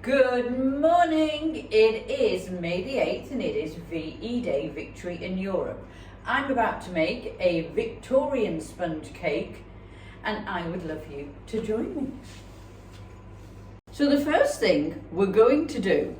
Good morning. It is May the 8th and it is VE Day, Victory in Europe. I'm about to make a Victorian sponge cake and I would love you to join me. So the first thing we're going to do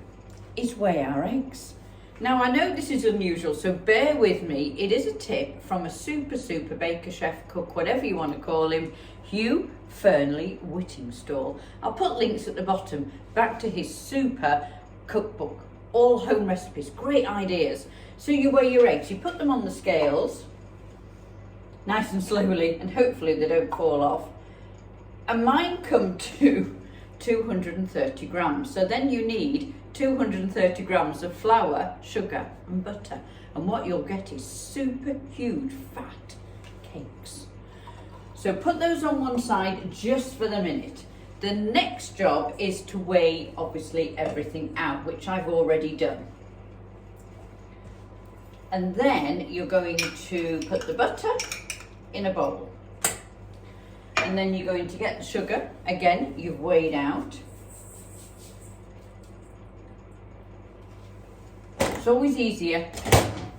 is weigh our eggs. Now I know this is unusual, so bear with me. It is a tip from a super baker, chef, cook, whatever you want to call him, Hugh Fearnley Whittingstall. I'll put links at the bottom back to his super cookbook, all home recipes, great ideas. So you weigh your eggs, you put them on the scales, nice and slowly, and hopefully they don't fall off. And mine come to 230 grams. So then you need 230 grams of flour, sugar and butter. And what you'll get is super huge fat cakes. So put those on one side just for the minute. The next job is to weigh obviously everything out, which I've already done. And then you're going to put the butter in a bowl. And then you're going to get the sugar, again, you've weighed out. It's always easier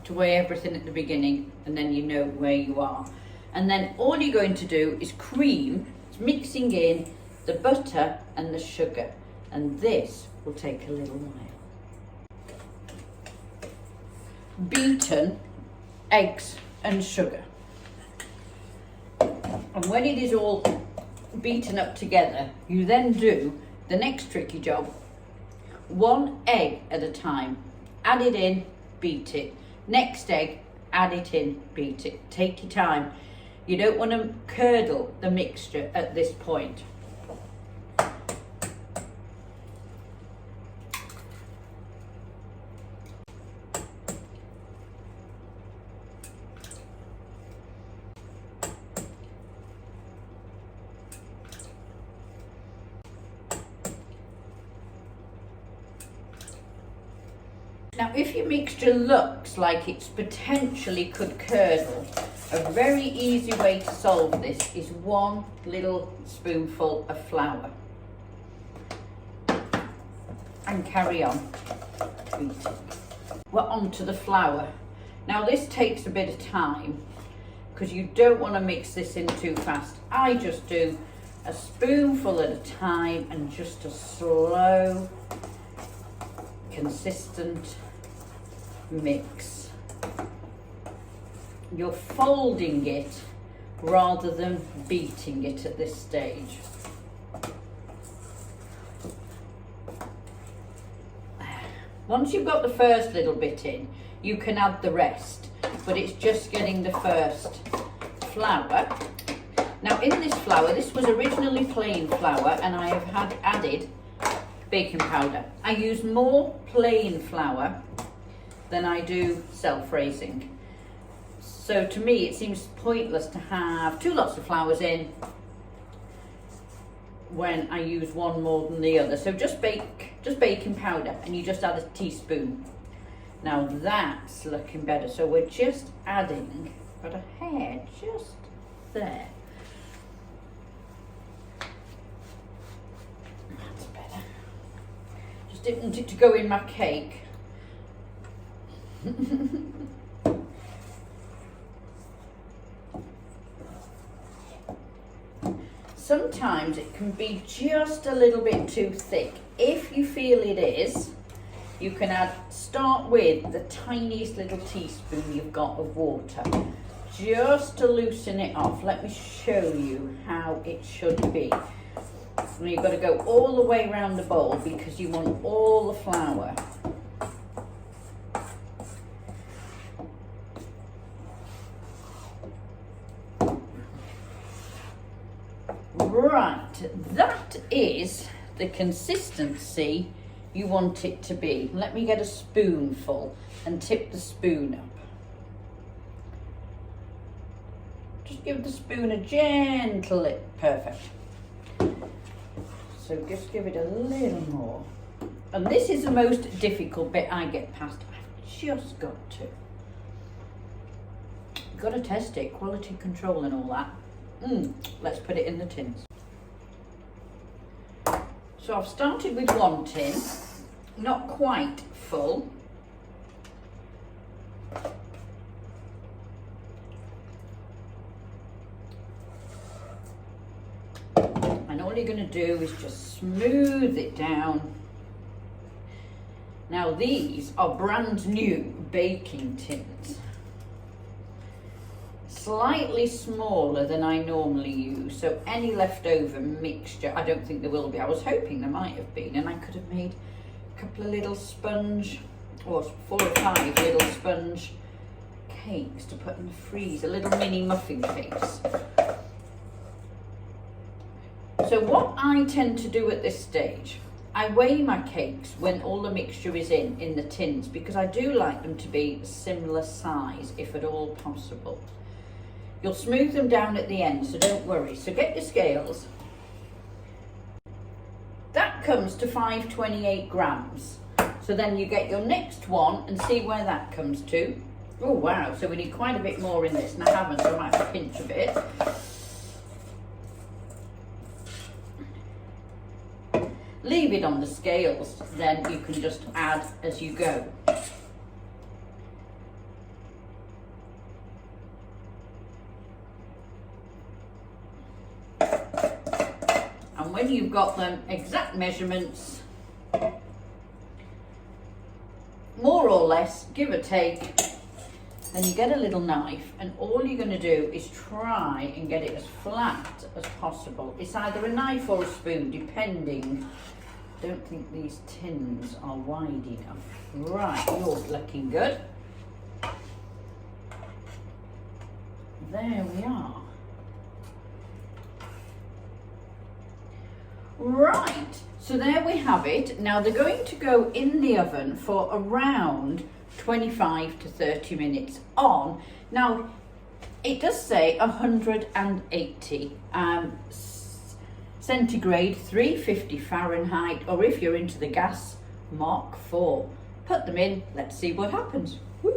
to weigh everything at the beginning and then you know where you are. And then all you're going to do is cream, mixing in the butter and the sugar. And this will take a little while. Beaten eggs and sugar. And when it is all beaten up together, you then do the next tricky job. 1 egg at a time. Add it in, beat it. Next egg, add it in, beat it. Take your time. You don't want to curdle the mixture at this point. Now, if your mixture looks like it's potentially could curdle, a very easy way to solve this is 1 little spoonful of flour. And carry on beating. We're on to the flour. Now this takes a bit of time because you don't want to mix this in too fast. I just do a spoonful at a time and just a slow, consistent mix. You're folding it rather than beating it at this stage. Once you've got the first little bit in, you can add the rest, but it's just getting the first flour. Now in this flour, this was originally plain flour and I have added baking powder. I use more plain flour than I do self-raising. So to me, it seems pointless to have 2 lots of flours in when I use one more than the other. So just baking powder, and you just add a teaspoon. Now that's looking better. So we're just adding about a hair just there. That's better. Just didn't want it to go in my cake. Sometimes it can be just a little bit too thick. If you feel it is, you can start with the tiniest little teaspoon you've got of water, just to loosen it off. Let me show you how it should be. Now you've got to go all the way around the bowl because you want all the flour. Right, that is the consistency you want it to be. Let me get a spoonful and tip the spoon up. Just give the spoon a gentle lick. Perfect. So just give it a little more. And this is the most difficult bit I get past. I've just got to. You've got to test it, quality control and all that. Let's put it in the tins. So I've started with one tin, not quite full. And all you're going to do is just smooth it down. Now these are brand new baking tins. Slightly smaller than I normally use, so any leftover mixture, I don't think there will be. I was hoping there might have been, and I could have made a couple of little sponge, or 4 or 5 little sponge cakes to put in the freezer, little mini muffin cakes. So what I tend to do at this stage, I weigh my cakes when all the mixture is in the tins, because I do like them to be similar size, if at all possible. You'll smooth them down at the end, so don't worry. So get your scales. That comes to 528 grams. So then you get your next one and see where that comes to. Oh wow, so we need quite a bit more in this, and I haven't, so I might have to pinch a bit. Leave it on the scales, then you can just add as you go. And when you've got them exact measurements, more or less, give or take, then you get a little knife, and all you're going to do is try and get it as flat as possible. It's either a knife or a spoon, depending. I don't think these tins are wide enough. Right, yours looking good. There we are. Right, so there we have it. Now they're going to go in the oven for around 25 to 30 minutes on. Now, it does say 180 centigrade, 350 Fahrenheit, or if you're into the gas, Mark 4. Put them in, let's see what happens. Woo!